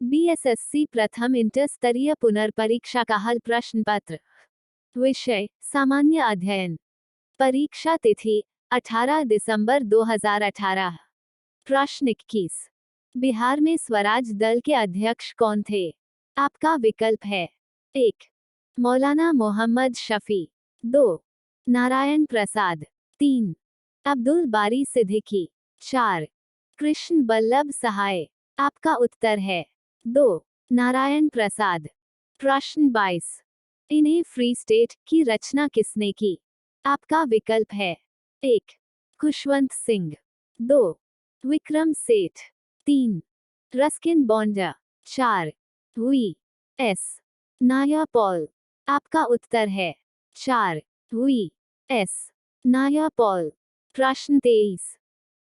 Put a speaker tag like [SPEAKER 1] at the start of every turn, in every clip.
[SPEAKER 1] BSSC प्रथम inter स्तरीय पुनर्परीक्षा का हल प्रश्न पत्र। विषय सामान्य अध्ययन। परीक्षा तिथि 18 दिसंबर 2018। प्रश्न 21। बिहार में स्वराज दल के अध्यक्ष कौन थे? आपका विकल्प है 1. मौलाना मोहम्मद शफी, 2. नारायण प्रसाद, 3. अब्दुल बारी सिद्दीकी, 4. कृष्ण बल्लभ सहाय। आपका उत्तर है 2. नारायण प्रसाद। प्रश्न 22। इन्हें फ्री स्टेट की रचना किसने की? आपका विकल्प है 1. Khushwant Singh, 2. Vikram Seth, 3. Ruskin Bond, 4. V S Naipaul. आपका उत्तर है 4. V S Naipaul. प्रश्न 23।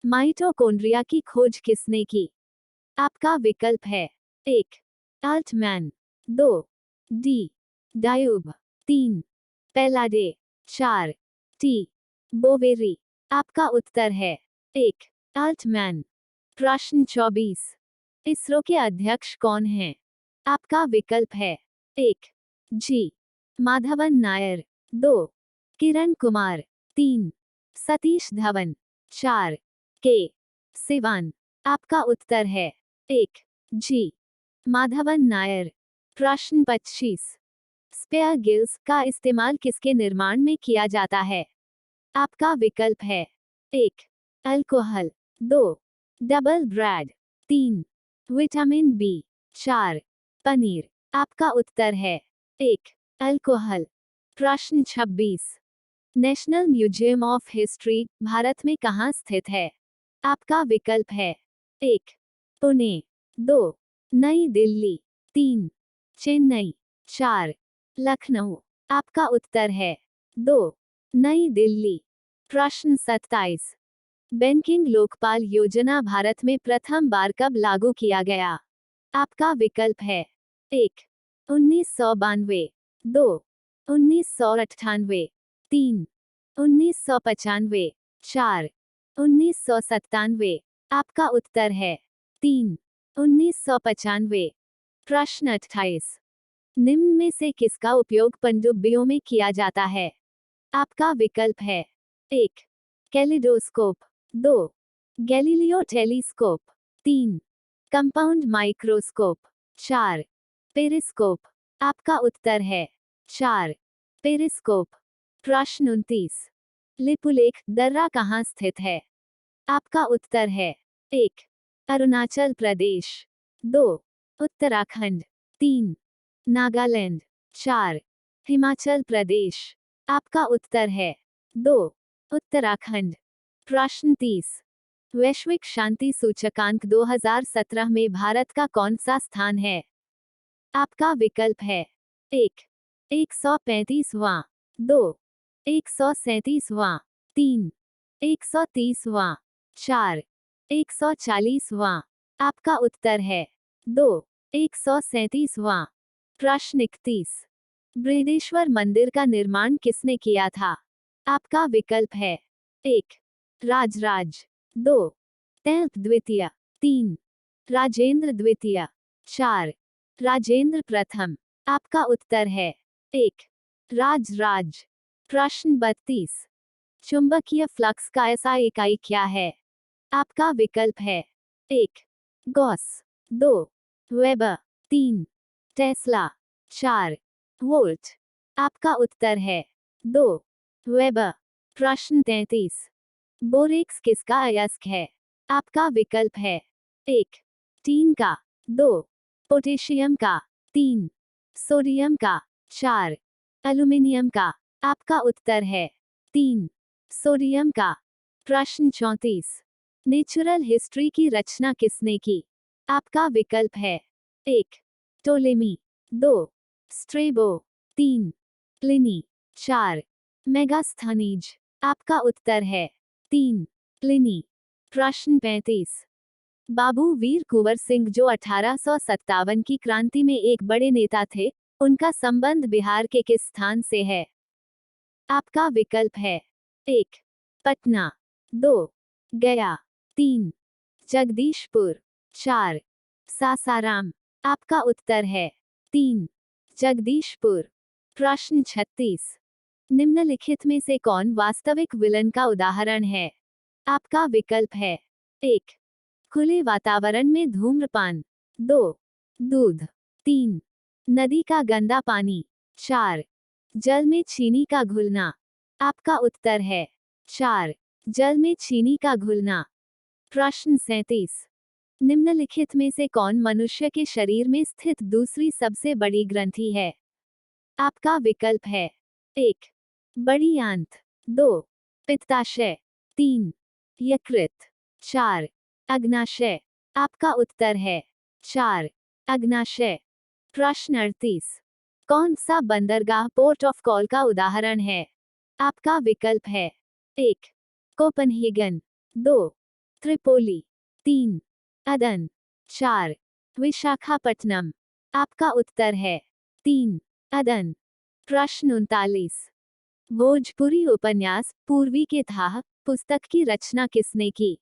[SPEAKER 1] माइटोकॉन्ड्रिया की खोज किसने की? आपका विकल्प है 1. Altmann, 2. De Duve, 3. Palade, 4. T Boveri. आपका उत्तर है 1. अल्टमैन। प्रश्न 24। इसरो के अध्यक्ष कौन हैं? आपका विकल्प है 1. जी माधवन नायर, 2. किरण कुमार, 3. सतीश धवन, 4. के सिवान। आपका उत्तर है 1. जी माधवन नायर। प्रश्न 25। स्पेयर गिल्स का इस्तेमाल किसके निर्माण में किया जाता है? आपका विकल्प है 1. Alcohol, 2. Double bread, 3. Vitamin B, 4. Paneer. आपका उत्तर है 1. अल्कोहल। प्रश्न 26। National museum of history Bharat में कहाँ स्थित है? आपका विकल्प है 1. पुणे, 2. नई दिल्ली, 3. चेन्नई, 4. लखनऊ। आपका उत्तर है 2. नई दिल्ली। प्रश्न 27। बैंकिंग लोकपाल योजना भारत में प्रथम बार कब लागू किया गया? आपका विकल्प है 1. 1992, 2. 1998, 3. 1995, 4. 1997। आपका उत्तर है 3. 1995। प्रश्न 28। निम्न में से किसका उपयोग पनडुब्बियों में किया जाता है? आपका विकल्प है 1. Kaleidoscope, 2. Galileo telescope, 3. Compound microscope, 4. Periscope. आपका उत्तर है 4. पेरिस्कोप। प्रश्न 29। लिपुलेख दर्रा कहाँ स्थित है? आपका उत्तर है 1. अरुणाचल प्रदेश, 2. उत्तराखंड, 3. नागालैंड, 4. हिमाचल प्रदेश। आपका उत्तर है 2. उत्तराखंड। प्रश्न 30। वैश्विक शांति सूचकांक 2017 में भारत का कौन सा स्थान है? आपका विकल्प है 1. 135वां, 2. 137वां, 3. 130वां, 4. 140वां। आपका उत्तर है 2. 137वां। प्रश्न 31। बृहदेश्वर मंदिर का निर्माण किसने किया था? आपका विकल्प है 1. राजराज, 2. तैलप द्वितीय, 3. राजेंद्र द्वितीय, 4. राजेंद्र प्रथम। आपका उत्तर है 1. राजराज। प्रश्न 32। चुंबकीय फ्लक्स का ऐसा इकाई क्या है? आपका विकल्प है 1. गॉस, 2. वेबर, 3. टेस्ला, 4. वोल्ट। आपका उत्तर है 2. वेबर। प्रश्न 33। बोरेक्स किसका अयस्क है? आपका विकल्प है 1. टीन का, 2. पोटेशियम का, 3. सोडियम का, 4. एल्यूमिनियम का। आपका उत्तर है 3. सोडियम का। प्रश्न 34। नेचुरल हिस्ट्री की रचना किसने की? आपका विकल्प है 1. टोलेमी, 2. स्ट्रेबो, 3. प्लिनी, 4. मेगास्थनीज। आपका उत्तर है 3. प्लिनी। प्रश्न 35। बाबू वीर कुंवर सिंह जो 1857 की क्रांति में एक बड़े नेता थे, उनका संबंध बिहार के किस स्थान से है? आपका विकल्प है 1. पटना, 2. गया, 3. जगदीशपुर, 4. सासाराम। आपका उत्तर है 3 जगदीशपुर। प्रश्न 36। निम्नलिखित में से कौन वास्तविक विलन का उदाहरण है? आपका विकल्प है 1 खुले वातावरण में धूम्रपान, 2 दूध, 3 नदी का गंदा पानी, 4 जल में चीनी का घुलना। आपका उत्तर है 4 जल में चीनी का घुलना। प्रश्न 37। निम्नलिखित में से कौन मनुष्य के शरीर में स्थित दूसरी सबसे बड़ी ग्रंथि है? आपका विकल्प है 1 बड़ी आंत, 2 पित्ताशय, 3 यकृत, 4 अग्नाशय। आपका उत्तर है 4 अग्नाशय। प्रश्न 38। कौन सा बंदरगाह पोर्ट ऑफ कॉल का उदाहरण है? आपका विकल्प है 1 कोपनहेगन, 2 त्रिपोली, 3 अदन, 4 विशाखापट्टनम। आपका उत्तर है 3 अदन। प्रश्न 39। भोजपुरी उपन्यास पूर्वी के थाह पुस्तक की रचना किसने की?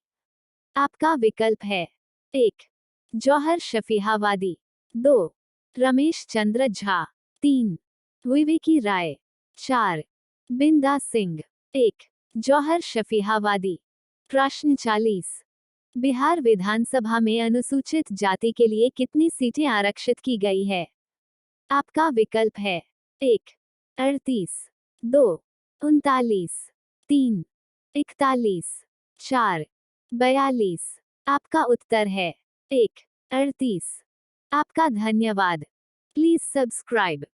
[SPEAKER 1] आपका विकल्प है 1 जौहर शफीहावादी, 2 रमेश चंद्र झा, 3 विवेकी राय, 4 बिंदा सिंह। 1 जौहर शफीहावादी। प्रश्न 40। बिहार विधानसभा में अनुसूचित जाति के लिए कितनी सीटें आरक्षित की गई है? आपका विकल्प है 1 38, 2 39, 3 41, 4 42। आपका उत्तर है 1 38। आपका धन्यवाद। Please subscribe.